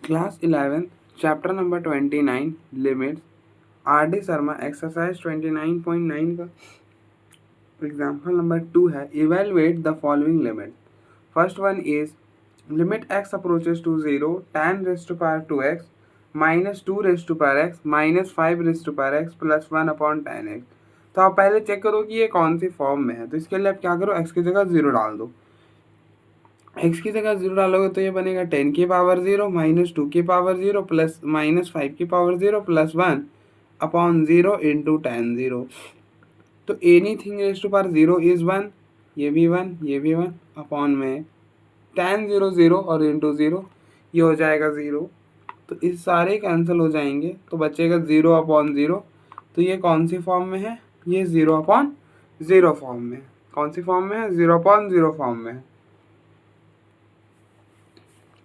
Class 11, chapter number 29, limits. R.D. Sharma exercise 29.9 का example number 2 है. Evaluate the following limit. First one is limit x approaches to 0 tan raise to power 2x minus 2 raise to power x minus 5 raise to power x plus 1 upon tan x. तो आप पहले check करो कि ये कौन सी form में है. तो इसके लिए आप क्या करो, x की जगह 0 डाल दो. x की जगह 0 डालोगे तो ये बनेगा 10 की पावर 0 माइनस 2 की पावर 0 प्लस माइनस 5 की power 0 plus 1 upon 0 into tan 0. तो anything raise to power 0 is 1, ये भी 1, ये भी 1 अपॉन में tan 0 0 और इंटू 0 ये हो जाएगा 0. तो इस सारे कैंसिल हो जाएंगे तो बचेगा 0 अपॉन 0. तो ये कौन सी फॉर्म में है, ये 0 अपॉन 0 फॉर्म में. कौन सी फॉर्म में है, 0 अपॉन 0 फॉर्म में है.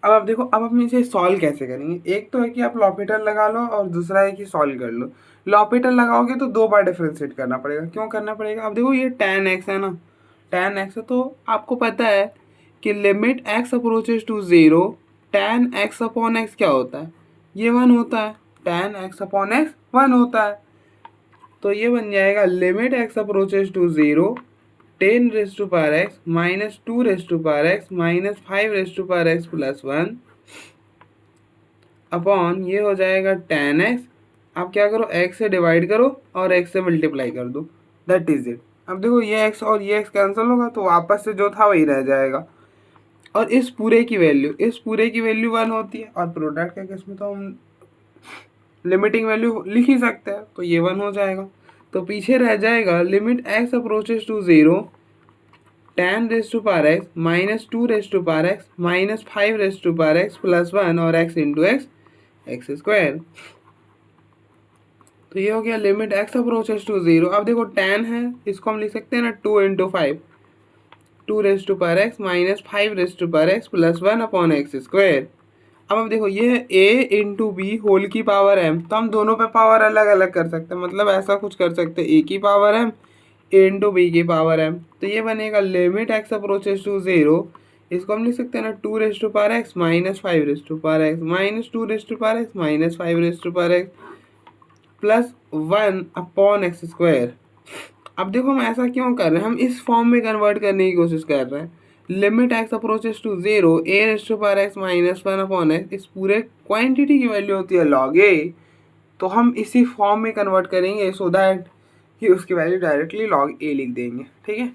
अब आप देखो, अब हम इसे सॉल्व कैसे करेंगे. एक तो है कि आप लॉपिटल लगा लो और दूसरा है कि सॉल्व कर लो. लॉपिटल लगाओगे तो 2 बार डिफरेंशिएट करना पड़ेगा. क्यों करना पड़ेगा, अब देखो ये tan x है ना, tan x है तो आपको पता है कि limit x approaches to 0 tan x upon x क्या होता है, ये 1 होता है. tan x अपॉन x 1 होता है. तो ये बन जाएगा limit x approaches to 0 10 raise to power x minus 2 raise to power x minus 5 raise to power x plus 1 upon ये हो जाएगा tan x. आप क्या करो, x से डिवाइड करो और x से मल्टीप्लाई कर दो. That is it. अब देखो ये x और ये x कैंसिल होगा तो वापस से जो था वही रह जाएगा. और इस पूरे की वैल्यू 1 होती है. और प्रोडक्ट के केस में तो हम लिमिटिंग वैल्यू लिख ही सकते हैं. तो ये 1 हो जाएगा. तो पीछे रह जाएगा limit x approaches to 0 tan raise to power x minus 2 raise to power x minus 5 raise to power x plus 1 और x इंटू एक्स स्क्वायर. तो ये हो गया लिमिट x अप्रोचेस टू 0. अब देखो tan है, इसको हम लिख सकते हैं ना 2 into 5, 2 raise to power x minus 5 raise to power x plus 1 upon x square. अब देखो ये है a इंटू बी होल की पावर m. तो हम दोनों पे पावर अलग अलग कर सकते हैं. मतलब ऐसा कुछ कर सकते हैं, a की power m a into b की पावर m. तो ये बनेगा लिमिट x अप्रोचेस टू 0. इसको हम लिख सकते हैं ना 2 raise to power x minus 5 raise to power x minus 2 raise to power x minus 5 raise to power x plus 1 upon x square. अब देखो हम ऐसा क्यों कर रहे हैं, हम इस फॉर्म में कन्वर्ट करने की कोशिश कर रहे हैं. Limit x approaches to 0 a raise to power x minus 1 upon x, इस पूरे क्वांटिटी की वैल्यू होती है log a. तो हम इसी फॉर्म में कन्वर्ट करेंगे सो दैट कि उसकी वैल्यू डायरेक्टली log a लिख देंगे. ठीक है.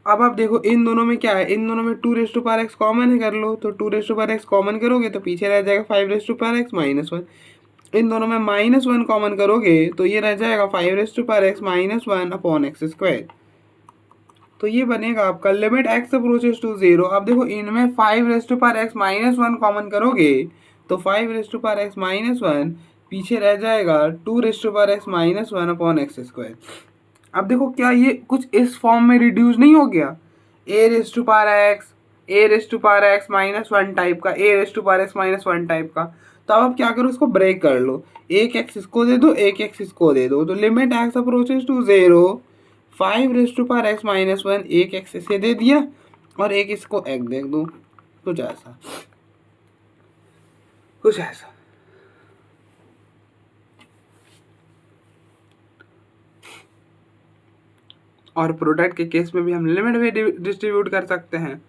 अब आप देखो इन दोनों में क्या है, इन दोनों में 2 raise to power x common है, कर लो. तो 2 raise to power x common करोगे तो पीछे रह जाएगा 5 raise to power x minus 1. इन दोनों में माइनस 1 कॉमन करोगे तो ये रह जाएगा 5 raise to power x minus 1 upon x square. तो ये बनेगा आपका लिमिट x अप्रोचेस टू 0. अब देखो इनमें 5 raise to power x minus 1 common करोगे तो 5 raise to power x minus 1 पीछे रह जाएगा 2 raise to power x minus 1 upon x square. अब देखो क्या ये कुछ इस फॉर्म में रिड्यूस नहीं हो गया, a raise to power x minus 1 type का, a raise to power x minus 1 type का. तो अब आप क्या करो, इसको ब्रेक कर लो. एक x इसको दे दो, एक x इसको दे दो. तो limit x approaches to 0 5 raise to power x minus 1 एक x इसे दे दिया और एक इसको x दे दो. कुछ ऐसा और प्रोडक्ट के केस में भी हम लिमिट भी डिस्ट्रीब्यूट कर सकते हैं.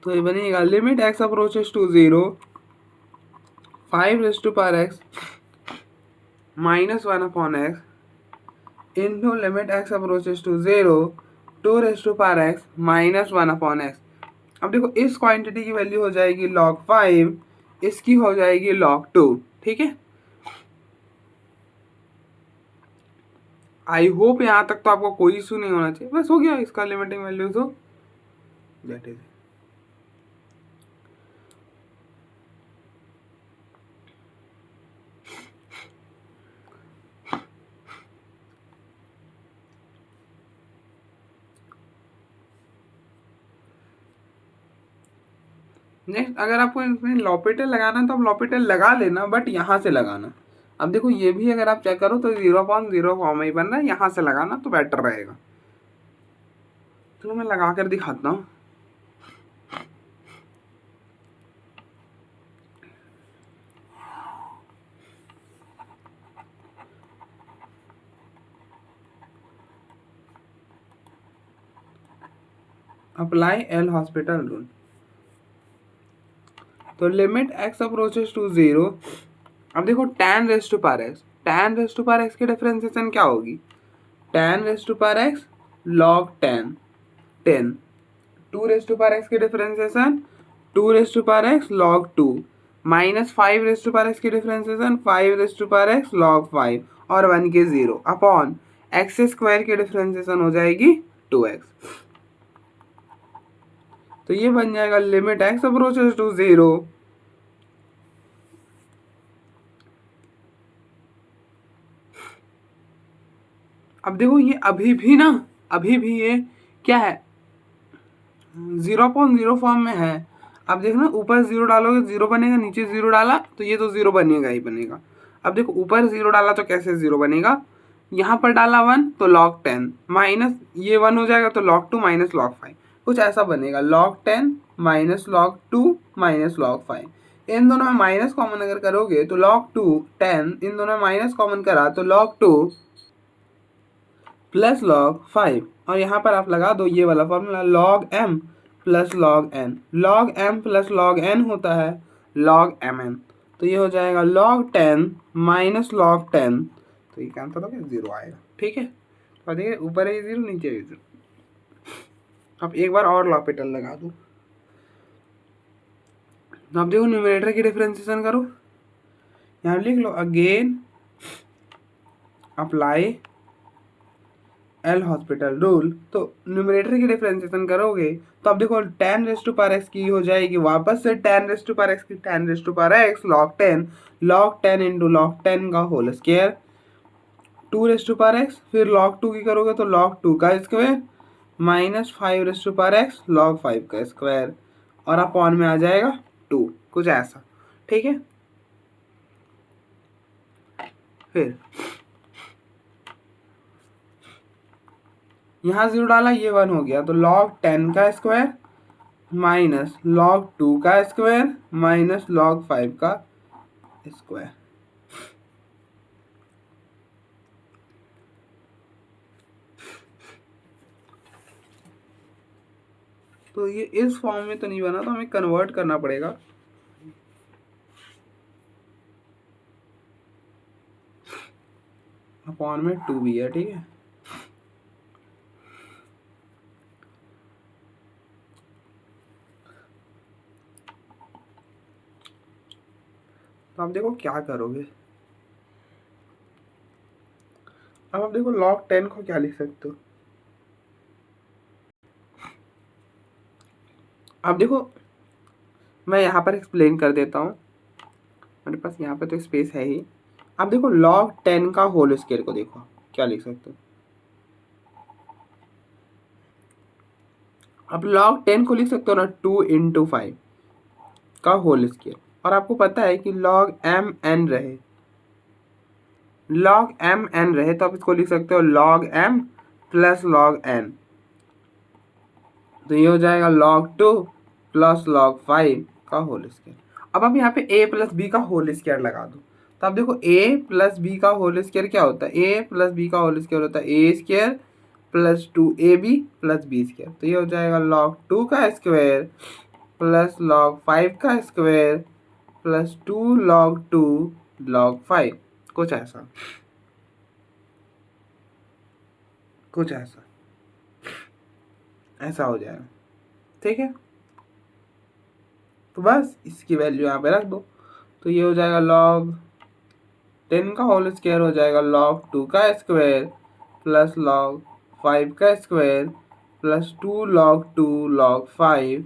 तो ये बनेगा limit x approaches to 0 5 raise to power x minus 1 upon x into limit x approaches to 0 2 raise to power x minus 1 upon x. अब देखो इस क्वांटिटी की वैल्यू हो जाएगी log 5, इसकी हो जाएगी log 2. ठीक है. आई होप यहाँ तक तो आपको कोई इशू नहीं होना चाहिए. बस हो गया इसका लिमिटिंग वैल्यू. तो दैट इज नेक्स्ट. अगर आपको इसमें लॉपिटल लगाना है तो आप लॉपिटल लगा लेना, बट यहाँ से लगाना. अब देखो ये भी अगर आप चेक करो तो 0.0 फॉर्म में ही बन रहा है, यहाँ से लगाना तो बेटर रहेगा। चलो मैं लगा कर दिखाता हूँ। Apply L hospital rule. तो लिमिट x अप्रोचेस टू 0। अब देखो tan raise to power x, tan raise to power x की डिफरेंशिएशन क्या होगी? tan raise to power x log 10 10। 2 raise to power x की differentiation 2 raise to power x log 2 minus 5 raise to power x की differentiation 5 raise to power x log 5 और 1 के 0 upon x square की differentiation हो जाएगी 2x। तो ये बन जाएगा लिमिट x अप्रोचेस टू 0। अब देखो ये अभी भी ये क्या है, 0.0 फॉर्म में है। अब देखना ऊपर 0 डालोगे 0 बनेगा, नीचे 0 डाला तो ये तो 0 बनेगा ही बनेगा। अब देखो ऊपर 0 डाला तो कैसे 0 बनेगा, यहाँ पर डाला 1 तो log 10 माइनस ये 1 हो जाएगा तो log 2 माइनस log 5, कुछ ऐसा बनेगा। log 10 minus log 2 minus log 5। इन दोनों में माइनस कॉमन अगर करोगे तो log 2 10, इन दोनों में माइनस कॉमन करा तो log 2 प्लस log 5, और यहाँ पर आप लगा दो ये वाला formula log m plus log n। log m plus log n होता है log mn। तो ये हो जाएगा log 10 माइनस log 10, तो ये कैंसिल हो गया, 0 आएगा। ठीक है, तो देखिए ऊपर है 0 नीचे है 0। अब एक बार और लॉपिटल लगा दूँ। तो अब देखो न्यूमरेटर की डिफरेंशिएशन करो, यहाँ लिख लो again apply L hospital rule. तो न्यूमरेटर की डिफरेंशिएशन करोगे तो अब देखो tan raise to power x की हो जाएगी वापस से tan raise to power x की tan raise to power x log 10 into log 10 का whole square 2 raise to power x, फिर log 2 की करोगे तो log 2 का square minus 5 raise to power x log 5 का स्क्वायर और अपॉन में आ जाएगा 2, कुछ ऐसा। ठीक है, फिर यहाँ 0 डाला ये 1 हो गया तो log 10 का स्क्वायर माइनस log 2 का स्क्वायर माइनस log 5 का स्क्वायर। तो ये इस फॉर्म में तो नहीं बना, तो हमें कन्वर्ट करना पड़ेगा। अपॉन में 2 भी है। ठीक है, तो आप देखो क्या करोगे। अब आप देखो log 10 को क्या लिख सकते हो। अब देखो मैं यहाँ पर एक्सप्लेन कर देता हूँ, मेरे पास यहाँ पे तो स्पेस है ही। अब देखो log 10 का होल स्क्वायर को देखो क्या लिख सकते हो। अब log 10 को लिख सकते हो ना 2 इंटू 5 का होल स्क्वायर, और आपको पता है कि log m n रहे, log m n रहे तो आप इसको लिख सकते हो log m plus log n। तो ये हो जाएगा log 2 प्लस log 5 का होल स्क्वायर। अब आप यहाँ पे a प्लस बी का होल स्क्वायर लगा दो, तो आप देखो a प्लस बी का होल स्क्वायर क्या होता है, a प्लस बी का होल स्क्वायर होता है a square plus 2ab plus b square. तो ये हो जाएगा log 2 का स्क्वायर प्लस log 5 का स्क्वायर प्लस 2 log 2 log 5, कुछ ऐसा ऐसा हो जाएगा। ठीक है, तो बस इसकी वैल्यू यहाँ पे रख दो, तो ये हो जाएगा log 10 का होल स्क्वायर हो जाएगा log 2 का स्क्वायर प्लस log 5 का square plus 2 log 2 log 5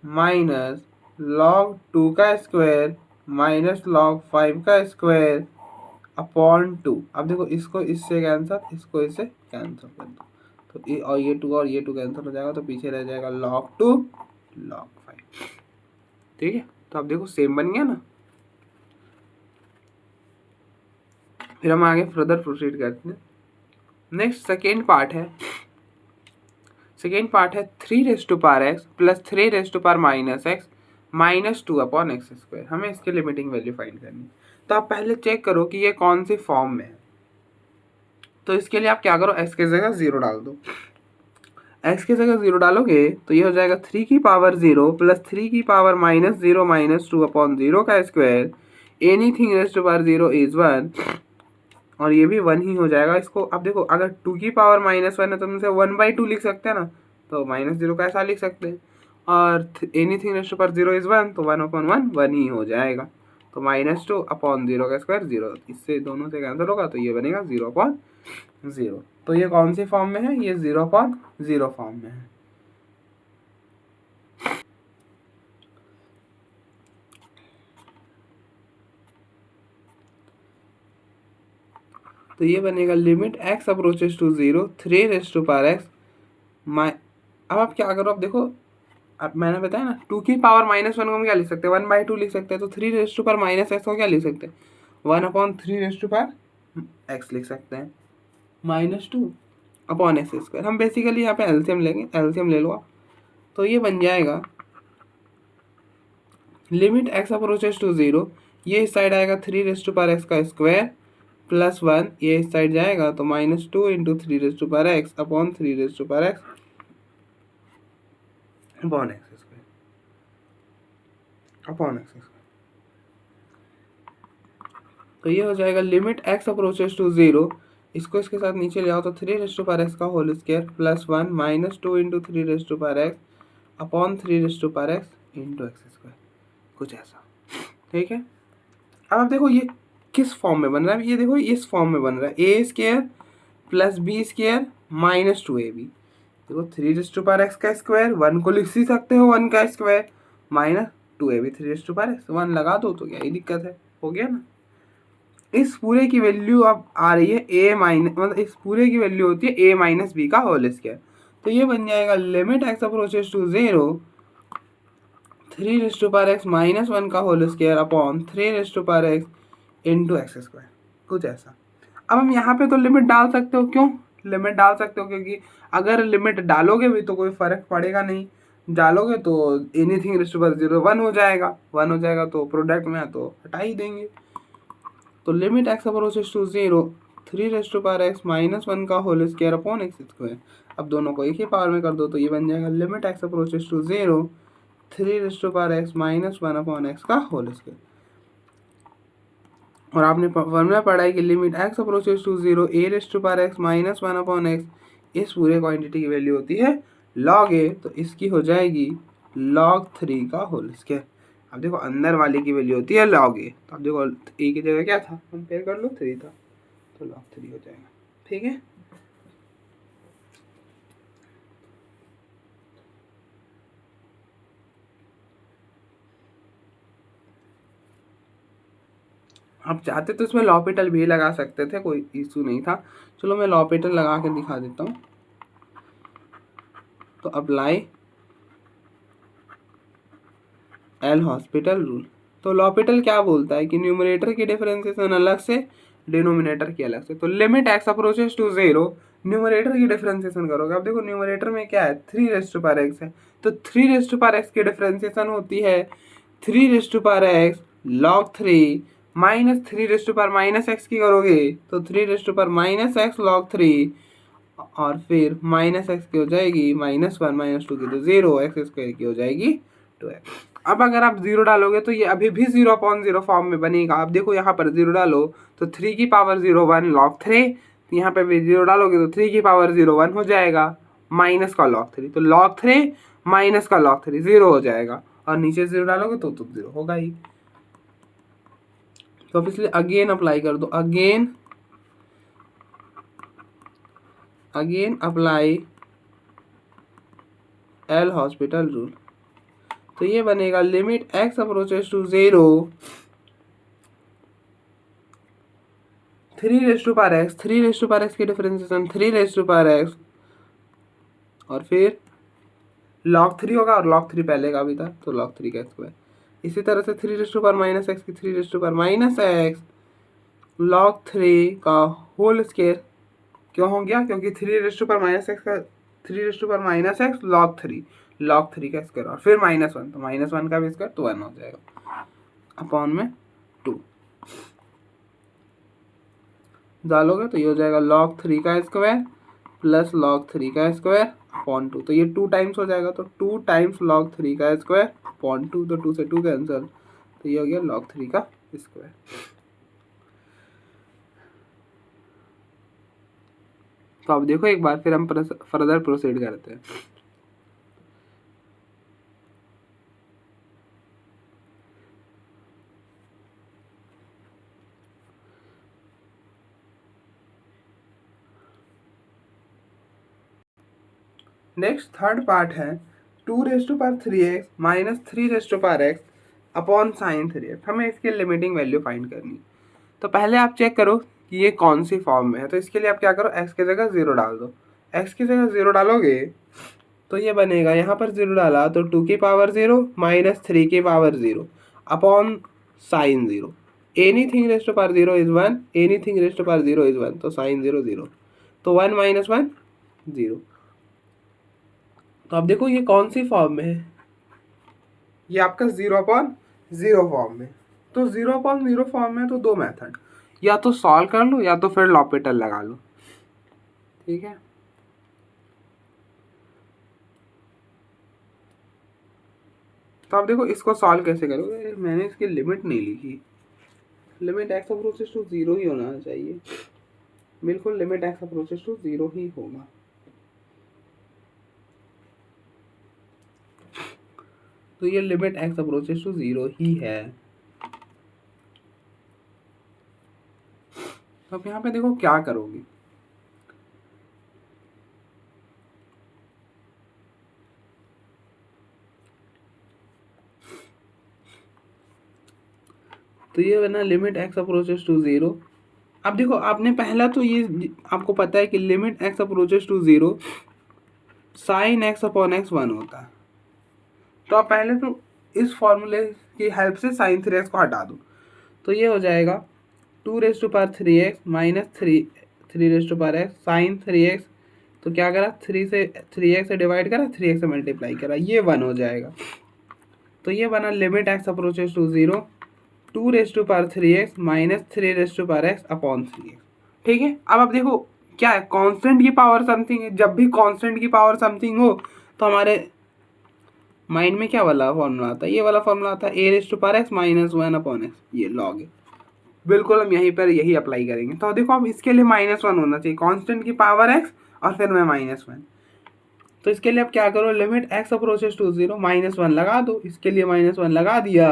minus log 2 का स्क्वायर माइनस log 5 का स्क्वायर अपॉन 2। अब देखो इसको इससे कैंसिल, इसको इससे कैंसिल कर दो, तो ये और ये 2 कैंसिल हो जाएगा, तो पीछे रह जाएगा log 2 log 5। ठीक है, तो अब देखो सेम बन गया ना। फिर हम आगे फर्दर प्रोसीड करते हैं। नेक्स्ट सेकेंड पार्ट है 3 raise to power x plus 3 raise to power -x -2/x²। हमें इसकी लिमिटिंग वैल्यू फाइंड करनी है। तो आप पहले चेक करो कि ये कौन सी फॉर्म में है। तो इसके लिए आप क्या करो, x की जगह 0 डाल दो। x की जगह 0 डालोगे तो ये हो जाएगा 3 की पावर 0 प्लस 3 की पावर -0 -2/0 का square, anything raise to power 0 is 1, और ये भी 1 ही हो जाएगा। इसको अब देखो, अगर 2 की पावर -1 है तो हम इसे 1/2 लिख सकते हैं ना, तो -0 का ऐसा लिख सकते हैं। और anything raise to power 0 is 1, तो 1/1 1 ही हो जाएगा। तो -2/0 का स्क्वायर 0, इससे दोनों से कैंसिल होगा तो ये बनेगा 0/0। तो ये कौन सी फॉर्म में है, ये 0/0 फॉर्म में है। तो ये बनेगा limit x approaches to 0 3 raise to power x। अब आप क्या करो, अब देखो, अब मैंने बताया ना 2 की पावर -1 को हम क्या लिख सकते हैं, 1/2 लिख सकते हैं। तो 3 रेज़ टू पावर -x को क्या लिख सकते हैं, 1/3 रेज़ टू पावर x लिख सकते हैं, -2/x²। हम बेसिकली यहाँ पे एलसीएम लेंगे, एलसीएम ले लो आप। तो ये बन जाएगा लिमिट x अप्रोचेस टू 0, ये इस साइड आएगा 3 रेज़ टू पावर x का स्क्वायर प्लस 1, ये इस साइड जाएगा तो -2 into 3 raise to power x/3 raise to power x upon x²। तो ये हो जाएगा लिमिट x अप्रोचेस टू 0, इसको इसके साथ नीचे ले आओ तो 3 रेज़ टू पावर x का whole square plus 1 -2 into 3 raise to power x upon 3 raise to power x into x², कुछ ऐसा। ठीक है। अब आप देखो ये किस फॉर्म में बन रहा है, ये देखो इस फॉर्म में बन रहा है, a² प्लस b² -2ab। देखो 3 रेज़ टू पावर x का स्क्वायर 1 को लिख ही सकते हो, 1 का square -2ab 3 raise to power x, 1 लगा दो तो क्या ही दिक्कत है, हो गया ना। इस पूरे की वैल्यू अब आ रही है a माइनस, मतलब इस पूरे की वैल्यू होती है a माइनस बी का होल स्क्वायर। तो ये बन जाएगा limit x approaches to 0 3 raise to power x -1 का whole square upon 3 raise to power x into x², कुछ ऐसा। अब हम यहाँ पे तो लिमिट डाल सकते हो, क्यों लिमिट डाल सकते हो, क्योंकि अगर लिमिट डालोगे भी तो कोई फर्क पड़ेगा नहीं, डालोगे तो एनीथिंग रेज़ टू पावर 0 1 हो जाएगा, 1 हो जाएगा तो प्रोडक्ट में है तो हटा ही देंगे। तो limit x approaches to 0 3 raise to power x -1 का होल स्क्वायर अपॉन x²। अब दोनों को एक ही पावर में कर दो तो ये बन जाएगा limit x approaches to 0 3 raise to power x -1 upon x का होल स्क्वायर। और आपने फॉर्मूला पढ़ा है कि limit x approaches to 0 a⁻x -1 upon x, इस पूरे क्वांटिटी की वैल्यू होती है log a, तो इसकी हो जाएगी log 3 का होल स्क्वायर। अब देखो अंदर वाले की वैल्यू होती है log a, तो अब देखो a की जगह क्या था, कंपेयर कर लो 3 था, तो log 3 हो जाएगा। ठीक है। आप चाहते तो इसमें लॉपिटल भी लगा सकते थे, कोई इशू नहीं था। चलो मैं लॉपिटल लगा के दिखा देता हूँ। तो अप्लाई एल हॉस्पिटल रूल। तो लॉपिटल क्या बोलता है कि न्यूमरेटर की डिफरेंशिएशन अलग से, डिनोमिनेटर की अलग से। तो limit x approaches to 0, numerator की डिफरेंशिएशन करोगे। अब देखो न्यूमरेटर में क्या है, 3 रेज़ टू पावर x है, तो 3 रेज़ टू पावर x की डिफरेंशिएशन होती है 3 raise to power x log 3 minus 3 raise to power -x की करोगे तो 3 raise to power -x log 3, और फिर -x की हो जाएगी -1 -2 की तो 0, x² की हो जाएगी 2x। अब अगर आप 0 डालोगे तो ये अभी भी 0/0 फॉर्म में बनेगा। आप देखो यहाँ पर 0 डालो तो 3 की पावर 0 1 log 3, तो यहाँ पे भी 0 डालोगे तो 3 की पावर 0 1 हो जाएगा, माइनस का log 3, तो log 3 माइनस का log 3 0 हो जाएगा, और नीचे 0 डालोगे तो 0 होगा ही। तो अब इसलिए अगेन अप्लाई कर दो, again apply L hospital rule. तो ये बनेगा limit x approaches to 0 3 raise to power x की differentiation 3 raise to power x, और फिर log 3 होगा, और log 3 पहले का भी था तो log 3 का स्क्वायर। इसी तरह से 3 रेज़ टू पावर -x की 3 raise to power -x log 3 का होल स्केयर क्यों हो गया, क्योंकि 3 रेस्ट टू पर माइनस एक्स का 3 रेस्ट टू पर माइनस एक्स लॉग थ्री का स्क्वायर और फिर -1 तो -1 का भी स्क्वायर तो 1 हो जाएगा अपॉन में 2 डालोगे तो ये हो जाएगा log 3 का स्क्वायर प्लस log 3 का स्क्वायर अपॉन 2 तो ये 2 टाइम्स हो जाएगा तो 2 टाइम्स log 3 का स्क्वायर अपॉन 2 तो 2 से 2 कैंसिल तो ये हो गया log 3 का स्क्वायर। तो अब देखो एक बार फिर हम फर्दर प्रोसीड करते हैं। नेक्स्ट थर्ड पार्ट है 2 raised to power 3x minus 3 raised to power x upon sine 3x। हमें इसकी लिमिटिंग वैल्यू फाइंड करनी। तो पहले आप चेक करो कि ये कौन सी फॉर्म में है। तो इसके लिए आप क्या करो, x की जगह 0 डाल दो। x की जगह 0 डालोगे तो ये बनेगा, यहाँ पर 0 डाला तो 2 की पावर 0 माइनस 3 की power 0 upon sine 0। Anything raised to power 0 is 1, anything raised to power 0 is 1 तो साइन 0 0 तो 1 माइनस 1 0। तो अब देखो ये कौन सी फॉर्म में है, ये आपका 0/0 फॉर्म में। तो 0/0 फॉर्म में तो दो मेथड, या तो सॉल्व कर लो या तो फिर लॉपिटल लगा लो, ठीक है। तो अब देखो इसको सॉल्व कैसे करोगे, मैंने इसकी लिमिट नहीं लिखी। लिमिट एक्स अप्रोचेस टू 0 ही होना चाहिए, बिल्कुल लिमिट एक्स अप्रोचेस टू 0 ही होगा। तो ये लिमिट एक्स अप्रोचेस टू 0 ही है। तो अब यहाँ पे देखो क्या करोगे, तो ये बना लिमिट एक्स अप्रोचेस टू 0। अब देखो आपने पहला तो ये आपको पता है कि limit x approaches to 0 sine x upon x 1 होता है। तो आप पहले तो इस फॉर्मूले की हेल्प से साइन 3x को हटा दो तो ये हो जाएगा 2 raised to power 3x minus 3 raised to power x sine 3x। तो क्या करा, 3x से डिवाइड करा, 3x से मल्टीप्लाई करा, ये 1 हो जाएगा। तो ये बना limit x approaches to 0 2 raised to power 3x minus 3 raised to power x upon 3x, ठीक है। अब आप देखो क्या है, कांस्टेंट की पावर समथिंग है। जब भी कांस्टेंट की पावर समथिंग हो तो हमारे माइंड में क्या वाला फॉर्मूला आता है, ये वाला फॉर्मूला आता है a raised to power x minus 1 upon x, ये लॉग है। बिल्कुल हम यहीं पर यही अप्लाई करेंगे। तो देखो अब इसके लिए -1 होना चाहिए, कांस्टेंट की पावर x और फिर में -1। तो इसके लिए अब क्या करो, लिमिट x अप्रोचेस टू 0 -1 लगा दो। इसके लिए -1 लगा दिया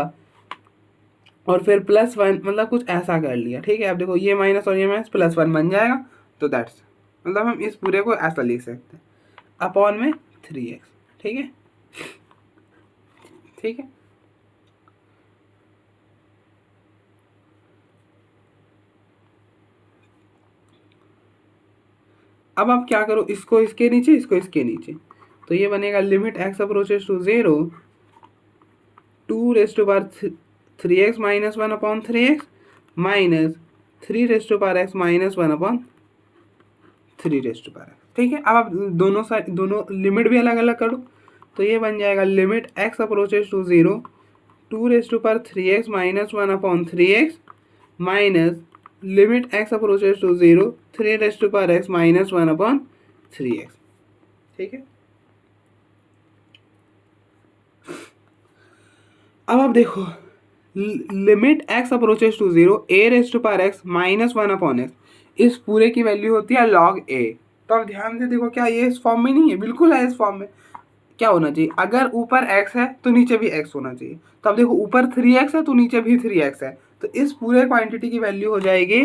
और फिर +1 मतलब कुछ ऐसा कर लिया, ठीक है। अब देखो ये माइनस और ये माइनस +1 बन जाएगा। तो दैट्स मतलब हम इस पूरे को ऐसा लिख सकते हैं अपॉन में 3x, ठीक है, ठीक है। अब आप क्या करो, इसको इसके नीचे, इसको इसके नीचे, तो ये बनेगा limit x approaches to 0 2 raised to power 3x minus 1 upon 3x minus 3 raised to power x minus 1 upon 3 raised to power x, ठीक है। अब आप दोनों साइड दोनों लिमिट भी अलग अलग करो तो ये बन जाएगा limit x approaches to 0 2 raised to power 3x minus 1 upon 3x minus limit x approaches to 0 3 raised to power x minus 1 upon 3x, ठीक है। अब आप देखो limit x approaches to 0 a raised to power x minus 1 upon x, इस पूरे की value होती है log a। तो अब ध्यान से देखो क्या ये इस फॉर्म में नहीं है, बिल्कुल है इस फॉर्म में। क्या होना चाहिए, अगर ऊपर x है तो नीचे भी x होना चाहिए। तो अब देखो ऊपर 3x है तो नीचे भी 3x है, तो इस पूरे क्वांटिटी की वैल्यू हो जाएगी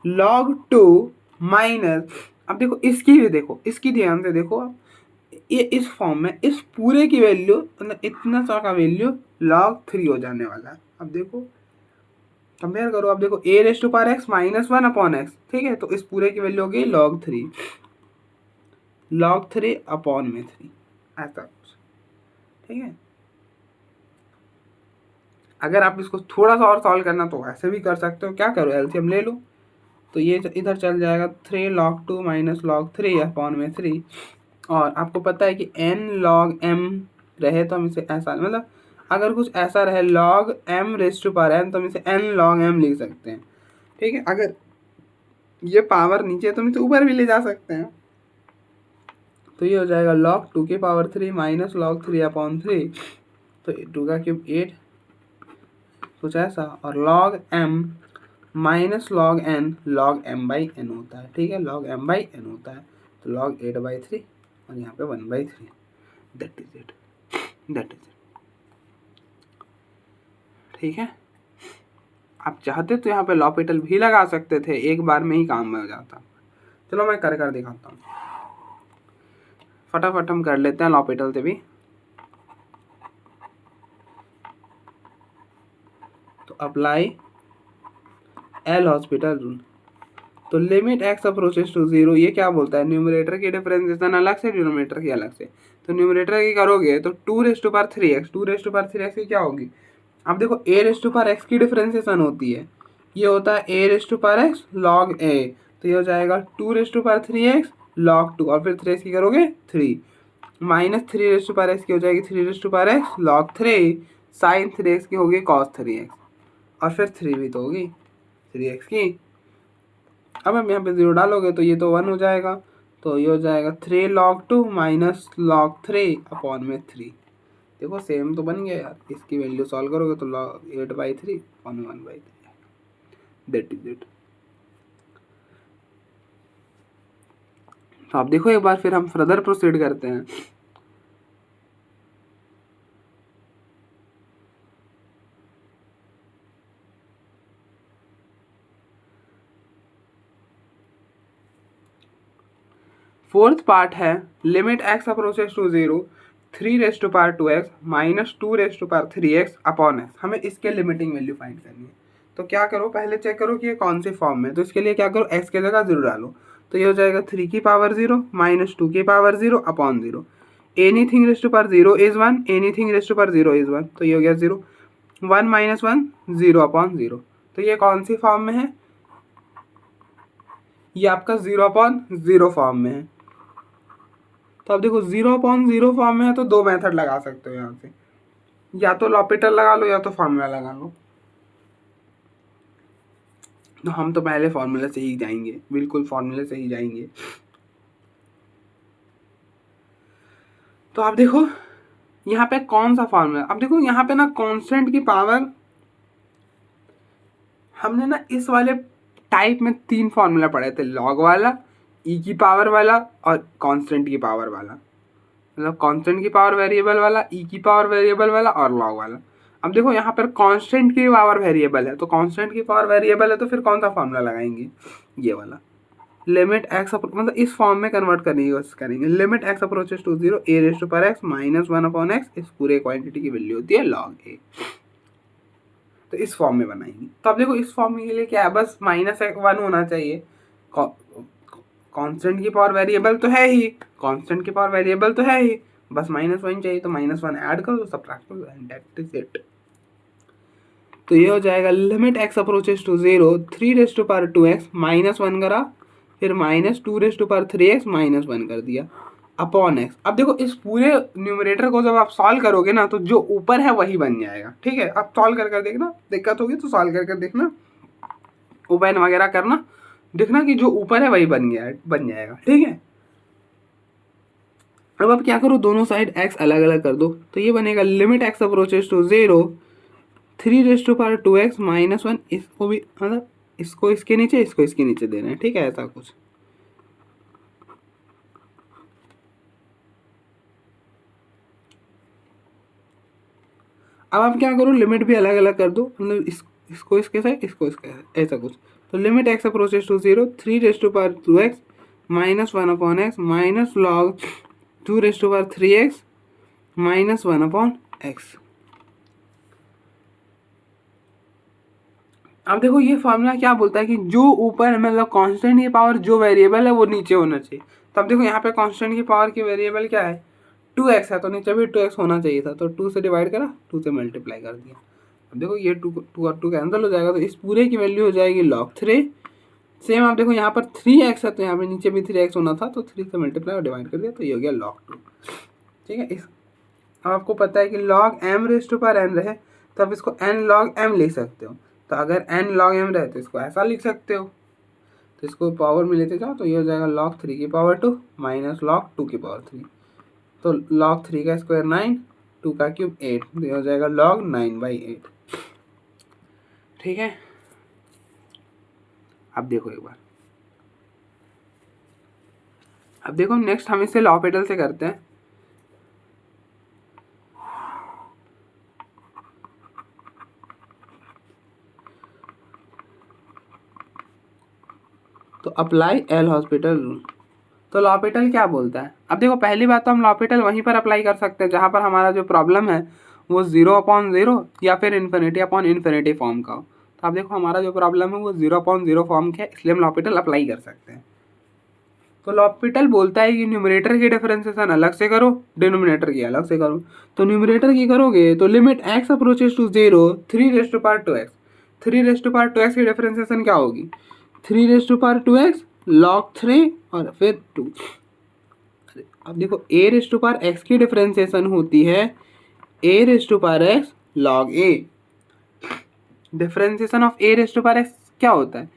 log 2 माइनस, अब देखो इसकी भी देखो, इसकी ध्यान से देखो आप, ये इस फॉर्म में इस पूरे की वैल्यू मतलब इतना सा का वैल्यू log 3 हो जाने वाला है। अब देखो कंपेयर करो, अब देखो a raised to power x minus 1 upon x, ठीक है। तो इस पूरे की वैल्यू हो गई log 3 अपॉन में 3 ऐसा कुछ, ठीक है। अगर आप इसको थोड़ा सा और सॉल्व करना तो ऐसे भी कर सकते हो, क्या करो एलसीएम ले लो, तो ये इधर चल जाएगा 3 log 2 माइनस log 3 अपॉन में 3। और आपको पता है कि n log m रहे तो हम इसे ऐसा, मतलब अगर कुछ ऐसा रहे log m raise to power n तो हम इसे n log m लिख सकते हैं, ठीक है। अगर ये पावर नीचे तो हम इसे ऊपर भी ले जा सकते हैं, तो ये हो जाएगा log 2 की पावर 3 माइनस log 3 अपॉन 3, तो 2 का क्यूब 8 कुछ ऐसा, और log m minus log n log m by n होता है, ठीक है, log m बाई n होता है, तो log 8/3 और यहाँ पे 1/3, that is it, that is it, ठीक है। आप चाहते तो यहाँ पे लॉपिटल भी लगा सकते थे, एक बार में ही काम हो जाता। चलो मैं कर दिखाता हूँ, फटाफट हम कर लेते हैं लॉपिटल से भी। तो अप्लाई एल हॉस्पिटल रूल, तो लिमिट एक्स अप्रोचेस टू 0, ये क्या बोलता है, न्यूमरेटर की डिफरेंशिएशन अलग से, डिनोमिनेटर की अलग से। तो न्यूमरेटर की करोगे तो 2⁻3x, 2⁻3x की क्या होगी, अब देखो a⁻x की डिफरेंशिएशन होती है, ये होता है a⁻x log a, तो ये हो जाएगा 2⁻3x log 2, और फिर 3 की करोगे 3, माइनस 3⁻x की हो जाएगी 3⁻x log 3, साइन 3x की होगी cos 3x, और फिर 3 भी तो होगी 3x की। अब हम यहाँ पे 0 डालोगे तो ये तो 1 हो जाएगा, तो ये हो जाएगा 3 log 2 माइनस log 3 अपॉन में 3। देखो सेम तो बन गया यार, इसकी वैल्यू सॉल्व करोगे तो log 8/3 upon 1/3, that is it. तो आप देखो एक बार फिर हम फर्दर प्रोसीड करते हैं। फोर्थ पार्ट है limit x approaches to 0 3⁻2x minus 2⁻3x upon x, हमें इसके लिमिटिंग वैल्यू फाइंड करनी है। तो क्या करो, पहले चेक करो कि ये कौन से फॉर्म में, तो इसके लिए क्या करो, x की जगह 0 डालो, तो ये हो जाएगा 3 की पावर 0 माइनस 2 की power 0 upon 0, anything raise to power 0 is 1, anything raise to power 0 is 1, तो ये हो गया 0, 1 माइनस 1 0 अपॉन 0। तो ये कौन सी फॉर्म में है, ये आपका 0/0 फॉर्म में है। तो अब देखो 0/0 फॉर्म में है तो दो मेथड लगा सकते हो यहाँ से, या तो लॉपिटल लगा लो या तो फार्मूला लगा लो। तो हम तो पहले फार्मूला से ही जाएंगे, बिल्कुल फार्मूले से ही जाएंगे। तो आप देखो यहाँ पे कौन सा फार्मूला, अब देखो यहाँ पे ना कांस्टेंट की पावर, हमने ना इस वाले टाइप में 3 फार्मूला पढ़े थे, लॉग वाला, ई की पावर वाला और कांस्टेंट की पावर वाला, मतलब कांस्टेंट की पावर वेरिएबल वाला, ई की पावर वेरिएबल वाला और लॉग वाला। अब देखो यहाँ पर कांस्टेंट की पावर वेरिएबल है, तो कांस्टेंट की पावर वेरिएबल है तो फिर कौन सा फार्मूला लगाएंगे, ये वाला, लिमिट एक्स, मतलब इस फॉर्म में कन्वर्ट करने की कोशिश करेंगे, limit x approaches to 0 a⁻x minus 1/x, इस पूरे क्वांटिटी की वैल्यू होती है log a, तो इस फॉर्म में बनाएंगे। तो अब देखो इस फॉर्म के लिए क्या है, बस -1 होना चाहिए, कांस्टेंट की पावर वेरिएबल तो है ही, कांस्टेंट की पावर वेरिएबल तो है ही, बस -1 चाहिए, तो -1 ऐड करो, सब्ट्रैक्ट करो, एंड दैट इज इट। तो ये हो जाएगा limit x approaches to 0 3⁻2x minus 1 करा, फिर माइनस 2⁻3x माइनस 1 कर दिया अपॉन x। अब देखो इस पूरे न्यूमरेटर को जब आप सॉल्व करोगे ना तो जो ऊपर है वही बन जाएगा, ठीक है। आप सॉल्व कर देखना, दिक्कत होगी तो सॉल्व कर देखना, ओपन वगैरह करना, देखना कि जो ऊपर है वही बन जाएगा, ठीक है। अब आप क्या करो, दोनों साइड x अलग अलग कर दो, तो ये बनेगा limit x approaches to 0 3⁻2x minus 1, इसको भी मतलब इसको इसके नीचे, इसको इसके नीचे देना है, ठीक है, ऐसा कुछ। अब आप क्या करो, लिमिट भी अलग अलग कर दो, मतलब इसको इसके साथ, इसको इसके साथ, ऐसा कुछ। तो limit x approaches to 0 3⁻2x minus 1/x minus log 2⁻3x minus 1/x। अब देखो ये फॉर्मूला क्या बोलता है कि जो ऊपर मतलब कांस्टेंट की पावर जो वेरिएबल है वो नीचे होना चाहिए। तो अब देखो यहाँ पे कांस्टेंट की पावर की वेरिएबल क्या है, 2x है, तो नीचे भी 2x होना चाहिए था, तो 2 से डिवाइड करा, 2 से मल्टीप्लाई कर दिया, अब देखो ये 2 और 2 कैंसिल हो जाएगा, तो इस पूरे की वैल्यू हो जाएगी log 3। सेम आप देखो यहाँ पर 3x है, तो यहाँ पे नीचे भी 3x होना था, तो 3 से मल्टीप्लाई और डिवाइड कर दिया, तो ये हो गया log 2। ठीक है, इस आपको पता है कि log m raise to power n रहे तो आप इसको n log m लिख सकते हो। तो अगर n log m रहे तो इसको ऐसा लिख सकते हो, तो इसको पावर में लेते जाओ, तो ये हो जाएगा log 3 की पावर 2 माइनस log 2 की पावर 3। तो log 3 का स्क्वायर 9, 2 का क्यूब 8, तो ये हो जाएगा log 9/8। ठीक है, अब देखो एक बार, अब देखो नेक्स्ट हम इसे लॉपिटल से करते हैं। तो अप्लाई एल हॉस्पिटल रूल। तो लॉपिटल क्या बोलता है? अब देखो पहली बात तो हम लॉपिटल वहीं पर अप्लाई कर सकते हैं जहाँ पर हमारा जो प्रॉब्लम है वो 0/0 या फिर इन्फिनिटी फॉर्म का हो। तो अब देखो हमारा जो प्रॉब्लम है वो 0/0 फॉर्म का है, इसलिए हम लॉपिटल अप्लाई कर सकते हैं। तो लॉपिटल बोलता है कि न्यूमरेटर की डिफरेंशिएशन अलग से करो, डिनोमिनेटर की अलग से करो। तो न्यूमरेटर की करोगे तो limit x approaches to 0 3 raise to power 2x की डिफरेंशिएशन क्या होगी? 3 raise to power 2x log 3 और फिर 2। अब देखो a raise to power x की डिफरेंशिएशन होती है a raise to power x log a। Differentiation of a raise to power x क्या होता है?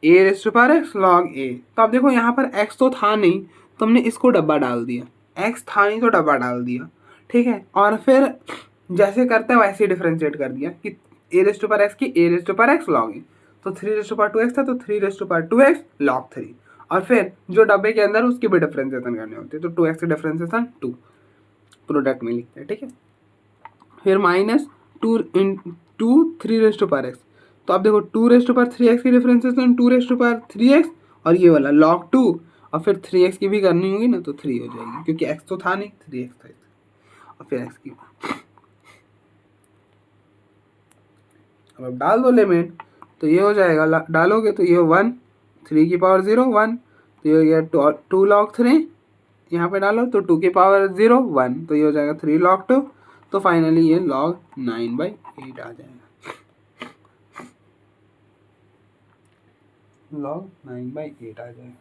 a raise to power x log a। तो अब देखो यहाँ पर x तो था नहीं, तो हमने इसको डब्बा डाल दिया, x था नहीं तो डब्बा डाल दिया। ठीक है, और फिर जैसे करते हैं वैसे ही डिफरेंशिएट कर दिया कि a raise to power x की a raise to power x log a। तो 3 रेज़ टू पावर 2x था, तो 3 raise to power 2x log 3, और फिर जो डब्बे के अंदर उसकी भी डिफरेंशिएशन करनी होती है, तो 2x की डिफरेंशिएशन 2 प्रोडक्ट में लिखते हैं। ठीक है, फिर minus 2 into 3 raise to power x। तो अब देखो 2 रेज़ टू पावर 3x की differentiation 2 raise to power 3x और ये वाला log 2, और फिर 3x की भी करनी होगी ना, तो 3 हो जाएगी क्योंकि x तो था नहीं, 3x था, और फिर x की। अब डाल दो लिमिट, तो ये हो जाएगा, डालोगे तो ये 1, 3 की पावर 0 1, तो ये हो गया 2 log 3। यहाँ पे डालो तो 2 की पावर 0 1, तो ये हो जाएगा 3 log 2। तो फाइनली ये log 9/8 आ जाएगा, log 9/8 आ जाएगा।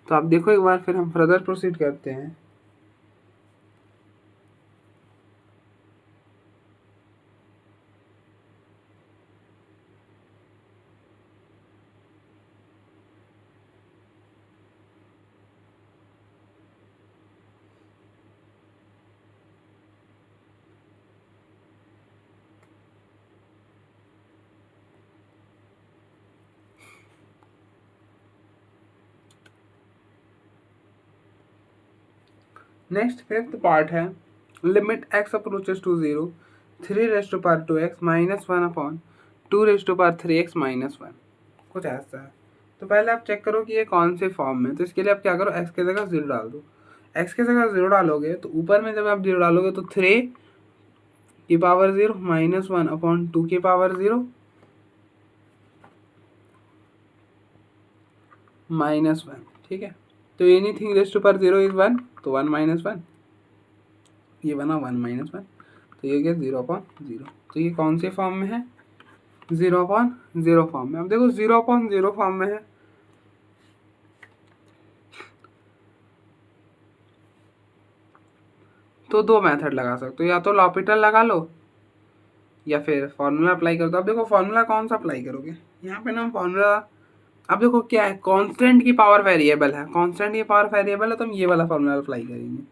तो आप देखो एक बार, फिर हम फर्दर प्रोसीड करते हैं। नेक्स्ट फिफ्थ पार्ट है, limit x approaches to 0 3 raise to power 2x minus 1 upon 2 raise to power 3x minus 1, कुछ ऐसा है। तो पहले आप चेक करो कि ये कौन से फॉर्म में। तो इसके लिए आप क्या करो, x की जगह 0 डाल दो। x की जगह 0 डालोगे तो ऊपर में जब आप 0 डालोगे तो 3 की पावर 0 माइनस 1 अपॉन 2 की पावर 0 माइनस 1। ठीक है, तो anything raise to power 0 is 1, तो 1 माइनस 1, ये बना 1 माइनस 1, तो ये गया 0/0। तो ये कौन से फॉर्म में है? 0/0 फॉर्म में। अब देखो 0/0 फॉर्म में है, तो दो मेथड लगा सकते हो, या तो लॉपिटल लगा लो या फिर फॉर्मूला अप्लाई कर दो। अब देखो फॉर्मूला कौन सा अप्लाई करोगे, यहाँ पे ना फॉर्मूला, अब देखो क्या है, कांस्टेंट की पावर वेरिएबल है, कांस्टेंट की पावर वेरिएबल है, तो हम ये वाला फॉर्मूला अप्लाई करेंगे।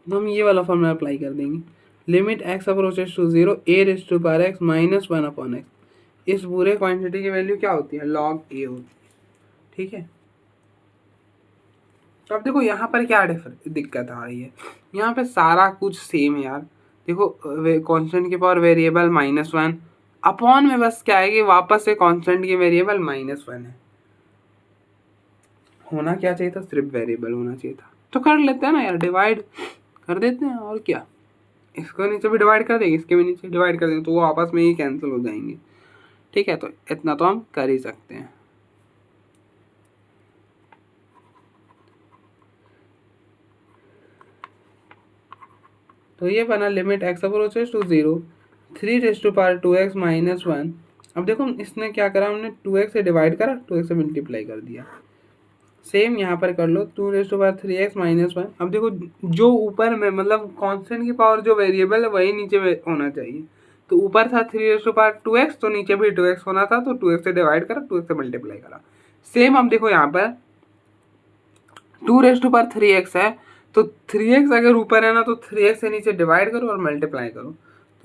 तो हम ये वाला फॉर्मूला अप्लाई कर देंगे, limit x approaches to 0 a raise to power x minus 1 upon x। इस पूरे क्वांटिटी की वैल्यू क्या होती है? log a होती है। ठीक है, तो अब देखो यहाँ पर क्या दिक्कत आ रही है, यहाँ पे सारा कुछ सेम है यार। देखो कांस्टेंट की पावर वेरिएबल -1 अपॉन में बस क्या है कि वापस से कांस्टेंट की वेरिएबल -1 है। होना क्या चाहिए था, सिर्फ वेरिएबल होना चाहिए था। तो कर लेते हैं ना यार, डिवाइड कर देते हैं, और क्या, इसको नीचे भी डिवाइड कर देंगे, इसके भी नीचे डिवाइड कर देंगे, तो वो आपस में ही कैंसिल हो जाएंगे। ठीक है, तो इतना तो हम कर ही सकते हैं। तो ये बना limit x approaches to 0 3 minus 1। अब देखो इसने क्या करा, हमने 2x से डिवाइड करा, 2x से मल्टीप्लाई कर दिया। सेम यहाँ पर कर लो 2 माइनस 1। अब देखो जो ऊपर में मतलब कांस्टेंट की पावर जो वेरिएबल है वही नीचे होना चाहिए। तो ऊपर था 3 तो नीचे भी 2x होना था, तो 2x से डिवाइड करा, 2x से मल्टीप्लाई करा। सेम अब देखो यहाँ पर 2 है, तो 3x अगर ऊपर है ना तो 3x से नीचे डिवाइड करो और मल्टीप्लाई करो।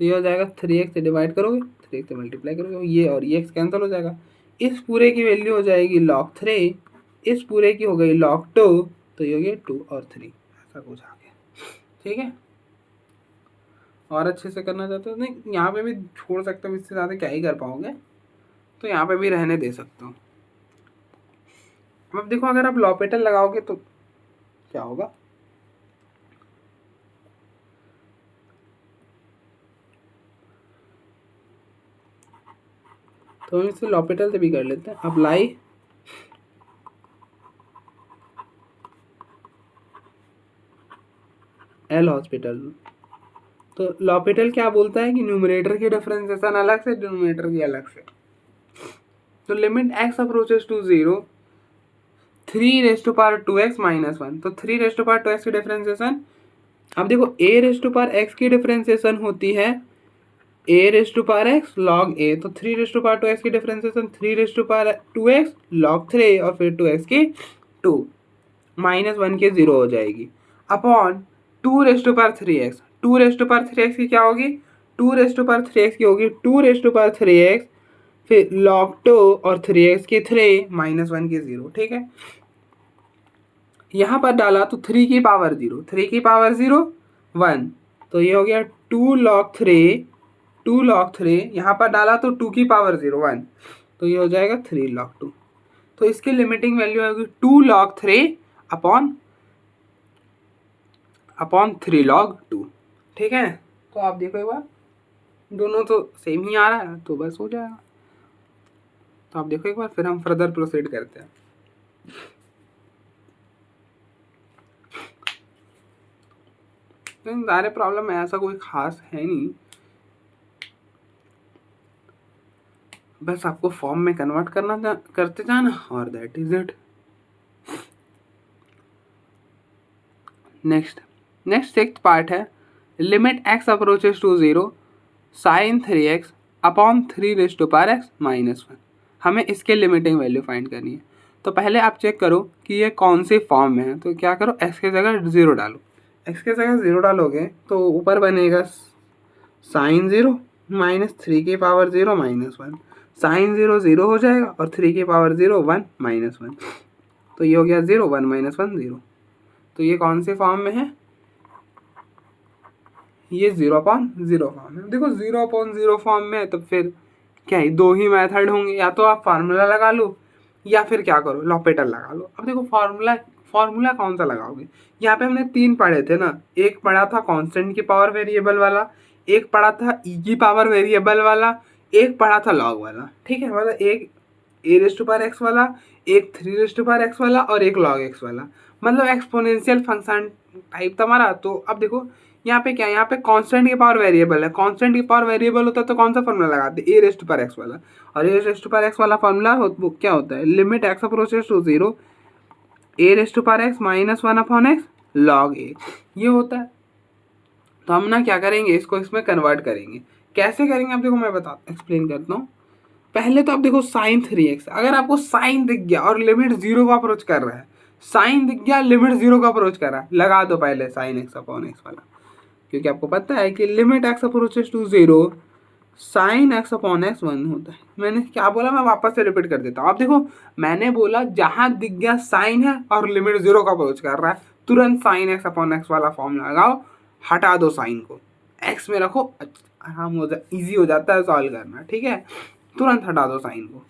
तो ये हो जाएगा 3x से डिवाइड करोगे, 3x से मल्टीप्लाई करोगे, ये और ये x कैंसिल हो जाएगा। इस पूरे की वैल्यू हो जाएगी log 3, इस पूरे की हो गई log 2, तो ये हो गया 2 और 3, ऐसा कुछ आ गया। ठीक है, और अच्छे से करना चाहते हो नहीं यहाँ पे भी छोड़ सकते हो, इससे ज़्यादा क्या ही कर पाओगे, तो यहाँ पे भी रहने दे सकते हो। अब देखो अगर आप लॉपिटल लगाओगे तो क्या होगा, तो हम इसे लॉपिटल से भी कर लेते हैं। Apply L hospital. तो लॉपिटल क्या बोलता है कि न्यूमरेटर की डिफरेंशिएशन अलग से, डिनोमिनेटर की अलग से। तो limit x approaches to 0 3 minus 1। तो 3 की डिफरेंशिएशन, अब देखो a की डिफरेंशिएशन होती है a log a। तो 3 की डिफरेंशिएशन 3 log 3 और फिर 2x की 2 माइनस 1 के 0 हो जाएगी अपॉन 2 की क्या होगी, 2 की होगी 2 फिर log 2 और 3x की 3 माइनस 1 की 0। ठीक है, यहाँ पर डाला तो 3 की पावर 0, 3 की पावर 0 1, तो ये हो गया 2 log 3, यहाँ पर डाला तो 2 की पावर 0 1, तो ये हो जाएगा 3 log 2। तो इसकी लिमिटिंग वैल्यू होगी 2 log 3 अपॉन 3 log 2। ठीक है, तो आप देखो एक बार दोनों तो सेम ही आ रहा है, तो बस हो जाएगा। तो आप देखो एक बार, फिर हम फर्दर प्रोसीड करते हैं। सारे प्रॉब्लम में ऐसा कोई खास है नहीं, बस आपको फॉर्म में कन्वर्ट करते जाना और that is it. Next sixth part है limit x approaches to 0 sin 3x upon 3 minus 1। हमें इसके लिमिटिंग वैल्यू फाइंड करनी है। तो पहले आप चेक करो कि ये कौन सी फॉर्म में है। तो क्या करो, x के जगह 0 डालो। x के जगह 0 डालोगे तो ऊपर बनेगा sin 0 माइनस 3 की पावर 0 माइनस 1। sin 0 0 हो जाएगा और 3 की पावर 0 1 माइनस 1, तो ये हो गया 0 1 माइनस 1 0। तो ये कौन से फॉर्म में है, ये 0/0 फॉर्म है। देखो 0/0 फॉर्म में है तो फिर क्या है, दो ही मेथड होंगे, या तो आप फार्मूला लगा लो या फिर क्या करो, लॉपिटल लगा लो। अब देखो फार्मूला कौन सा लगाओगे, यहाँ पे हमने 3 पढ़े थे ना, एक पढ़ा था कांस्टेंट की पावर वेरिएबल वाला, एक पढ़ा था ई की पावर वेरिएबल वाला, एक पढ़ा था लॉग वाला। ठीक है, मतलब एक a⁻x वाला, एक 3 वाला और एक log x वाला, मतलब एक्सपोनेंशियल फंक्शन टाइप था हमारा। तो अब देखो यहाँ पे क्या है, यहाँ पे कांस्टेंट की पावर वेरिएबल है, कांस्टेंट की पावर वेरिएबल होता है तो कौन सा फॉर्मूला लगाते हैं, a⁻x वाला। और a⁻x वाला फॉर्मूला वो क्या होता है, limit x approaches to 0 a⁻x minus 1/x log a, ये होता है। तो हम ना क्या करेंगे, इसको इसमें कन्वर्ट करेंगे। कैसे करेंगे अब देखो मैं एक्सप्लेन करता हूँ। पहले तो आप देखो sin 3x, अगर आपको साइन दिख गया और लिमिट 0 का अप्रोच कर रहा है, साइन दिख गया लिमिट 0 का अप्रोच कर रहा है, लगा दो पहले sin x अपॉन x वाला, क्योंकि आपको पता है कि limit x approaches to 0 sin x upon x 1 होता है। मैंने क्या बोला, मैं वापस से रिपीट कर देता हूँ। आप देखो मैंने बोला जहाँ दिख गया साइन है और लिमिट 0 का अप्रोच कर रहा है, तुरंत sin x अपॉन x वाला फॉर्म लगाओ, हटा दो साइन को, x में रखो, आराम हो ईजी हो जाता है सॉल्व करना। ठीक है, तुरंत हटा दो साइन को। तो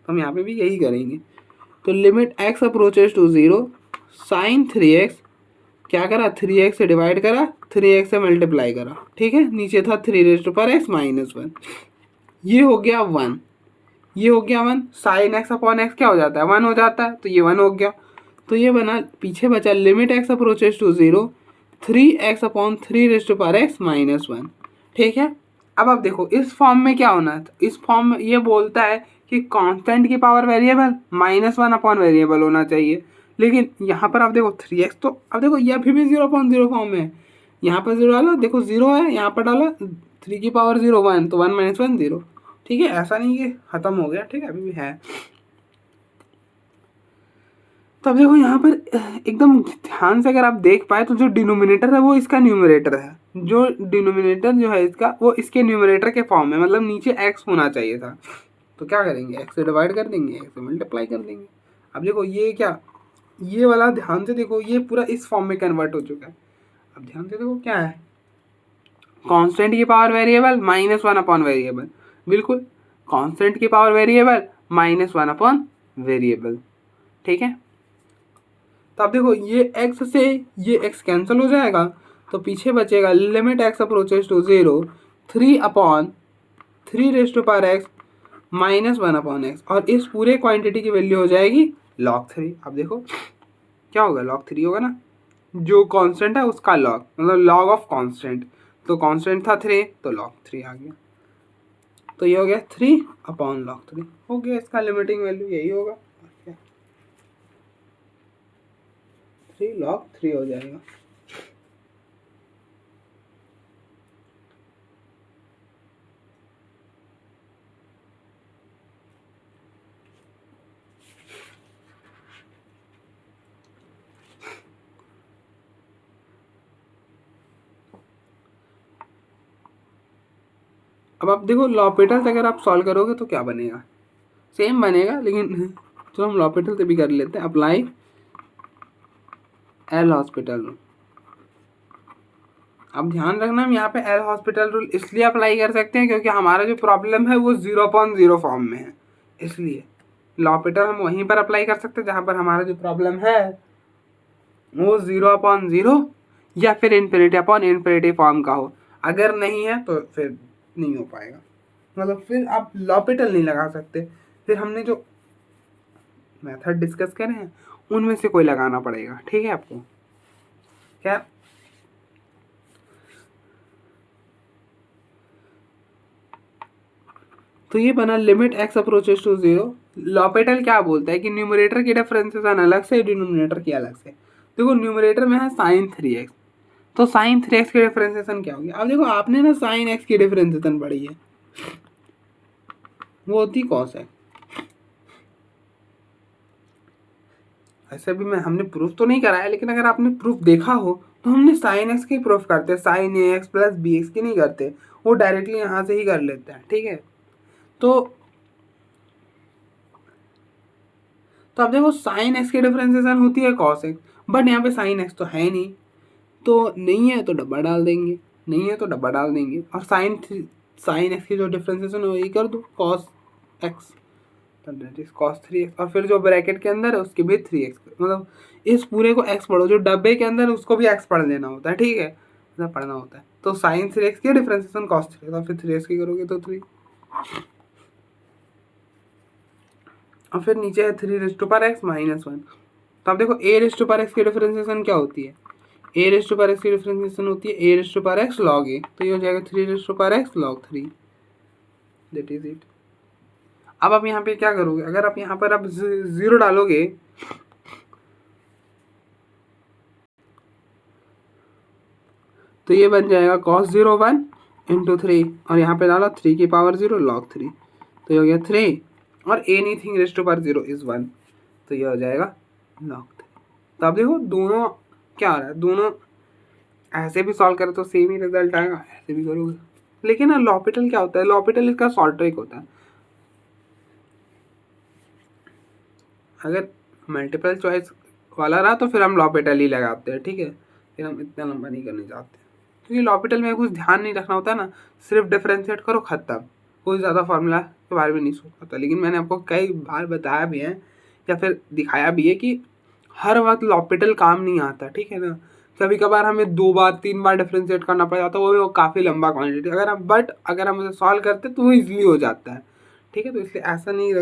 हम यहाँ पे भी यही करेंगे। तो limit x approaches to 0 sin 3x, क्या करा, 3x से डिवाइड करा, 3x से मल्टीप्लाई करा। ठीक है, नीचे था 3 माइनस 1, ये हो गया 1, ये हो गया 1, साइन एक्स अपॉन एक्स क्या हो जाता है 1 हो जाता है, तो ये 1 हो गया। तो ये बना, पीछे बचा limit x approaches to 0 3x upon 3 minus 1। ठीक है, अब आप देखो इस फॉर्म में क्या होना है, इस फॉर्म में ये बोलता है कि कांस्टेंट की पावर वेरिएबल -1 अपॉन वेरिएबल होना चाहिए, लेकिन यहाँ पर आप देखो 3x, तो अब देखो ये अभी भी 0/0 फॉर्म में है, यहाँ पर 0 डालो, देखो 0 है, यहाँ पर डालो 3 की पावर 0 1, तो 1 - 1 0। ठीक है, ऐसा नहीं कि खत्म हो गया, ठीक है, अभी भी है। तो अब देखो यहाँ पर एकदम ध्यान से अगर आप देख पाए तो जो डिनोमिनेटर है वो इसका न्यूमरेटर है, जो डिनोमिनेटर जो है इसका वो इसके न्यूमरेटर के फॉर्म में, मतलब नीचे x होना चाहिए था। तो क्या करेंगे, x से डिवाइड कर देंगे, x से मल्टीप्लाई कर देंगे। अब देखो ये क्या, ये वाला ध्यान से देखो, ये पूरा इस फॉर्म में कन्वर्ट हो चुका है। अब ध्यान से देखो क्या है, कांस्टेंट की पावर वेरिएबल -1 अपॉन वेरिएबल, बिल्कुल कांस्टेंट की पावर वेरिएबल -1 अपॉन वेरिएबल। ठीक है, तो आप देखो ये x से ये x कैंसिल हो जाएगा, तो पीछे बचेगा limit x approaches to 0 3/3 -1 upon x, और इस पूरे क्वांटिटी की वैल्यू हो जाएगी log 3। अब देखो क्या होगा, log 3 होगा ना, जो कांस्टेंट है उसका log, मतलब log ऑफ कांस्टेंट, तो कांस्टेंट था 3 तो log 3 आ गया, तो ये हो गया 3/log 3 हो गया, इसका लिमिटिंग वैल्यू यही होगा, 3/log 3 हो जाएगा। अब आप देखो लॉपिटल अगर आप सॉल्व करोगे तो क्या बनेगा, सेम बनेगा, लेकिन चलो हम लॉपिटल से भी कर लेते हैं। Apply L hospital rule. अब ध्यान रखना, हम यहाँ पे एल हॉस्पिटल रूल इसलिए अप्लाई कर सकते हैं क्योंकि हमारा जो प्रॉब्लम है वो 0/0 फॉर्म में है, इसलिए लॉपिटल हम वहीं पर अप्लाई कर सकते हैं जहाँ पर हमारा जो प्रॉब्लम है वो 0/0 या फिर इन्फिनिटी फॉर्म का हो। अगर नहीं है तो फिर नहीं हो पाएगा, मतलब फिर आप लॉपिटल नहीं लगा सकते, फिर हमने जो मेथड डिस्कस करे हैं उनमें से कोई लगाना पड़ेगा। ठीक है आपको क्या, तो ये बना limit x approaches to 0। L'Hopital क्या बोलता है कि न्यूमरेटर की डिफरेंशिएशन अलग से, डिनोमिनेटर की अलग से। देखो न्यूमरेटर में है sin 3x, तो sin 3x की डिफरेंशिएशन क्या होगी। अब देखो आपने ना sin x की डिफरेंशिएशन पढ़ी है, वो होती cos x। ऐसे भी मैं हमने प्रूफ तो नहीं करा है, लेकिन अगर आपने प्रूफ देखा हो तो हमने sin x की प्रूफ करते हैं, sin ax प्लस bx की नहीं करते, वो डायरेक्टली यहाँ से ही कर लेते हैं। ठीक है, तो अब देखो sin x की डिफरेंशिएशन होती है cos x, बट यहाँ पे sin x तो है नहीं, तो नहीं है तो डब्बा डाल देंगे, नहीं है तो डब्बा डाल देंगे, और sin x की जो डिफरेंशिएशन है वही कर दो cos x, that is cos 3x, और फिर जो ब्रैकेट के अंदर है उसके भी 3x, मतलब इस पूरे को x पढ़ो, जो डब्बे के अंदर है उसको भी x पढ़ लेना होता है। ठीक है, मतलब पढ़ना होता है। तो sin 3x की डिफरेंशिएशन cos 3x, और फिर 3x की करोगे तो 3, और फिर नीचे है 3x माइनस 1। तो अब देखो a x की डिफरेंशिएशन क्या होती है, a x की डिफरेंशिएशन होती है a x log a, तो ये हो जाएगा 3x log 3, that is it. अब आप यहाँ पे क्या करोगे, अगर आप यहाँ पर आप 0 डालोगे तो ये बन जाएगा cos 0 1 इंटू 3, और यहाँ पे डाला 3 की पावर 0 log 3, तो ये हो गया 3, और anything raise to power 0 is 1, तो ये हो जाएगा log 3। तो आप देखो दोनों क्या आ रहा है, दोनों ऐसे भी सॉल्व करें तो सेम ही रिजल्ट आएगा, ऐसे भी करोगे, लेकिन ना लॉपिटल क्या होता है, लॉपिटल इसका शॉर्ट ट्रिक होता है। अगर मल्टीपल चॉइस वाला रहा तो फिर हम लॉपिटल ही लगाते हैं। ठीक है, फिर हम इतना लंबा नहीं करने जाते, क्योंकि लॉपिटल में कुछ ध्यान नहीं रखना होता ना, सिर्फ डिफरेंशिएट करो खत्म, कोई ज़्यादा फार्मूला के बारे में नहीं सोचता होता। लेकिन मैंने आपको कई बार बताया भी है या फिर दिखाया भी है कि हर वक्त लॉपिटल काम नहीं आता। ठीक है ना, कभी कभार हमें 2 बार 3 बार डिफ्रेंशिएट करना पड़ जाता है, वो भी वो काफ़ी लंबा क्वांटिटी। अगर हम उसे सॉल्व करते तो वो ईजिली हो जाता है। ठीक है, तो इसलिए ऐसा नहीं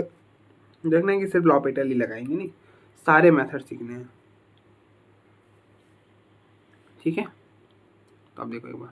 देखना है कि सिर्फ लॉपिटल ही लगाएंगे, नहीं, सारे मेथड सीखने हैं। ठीक है, तो अब देखो एक बार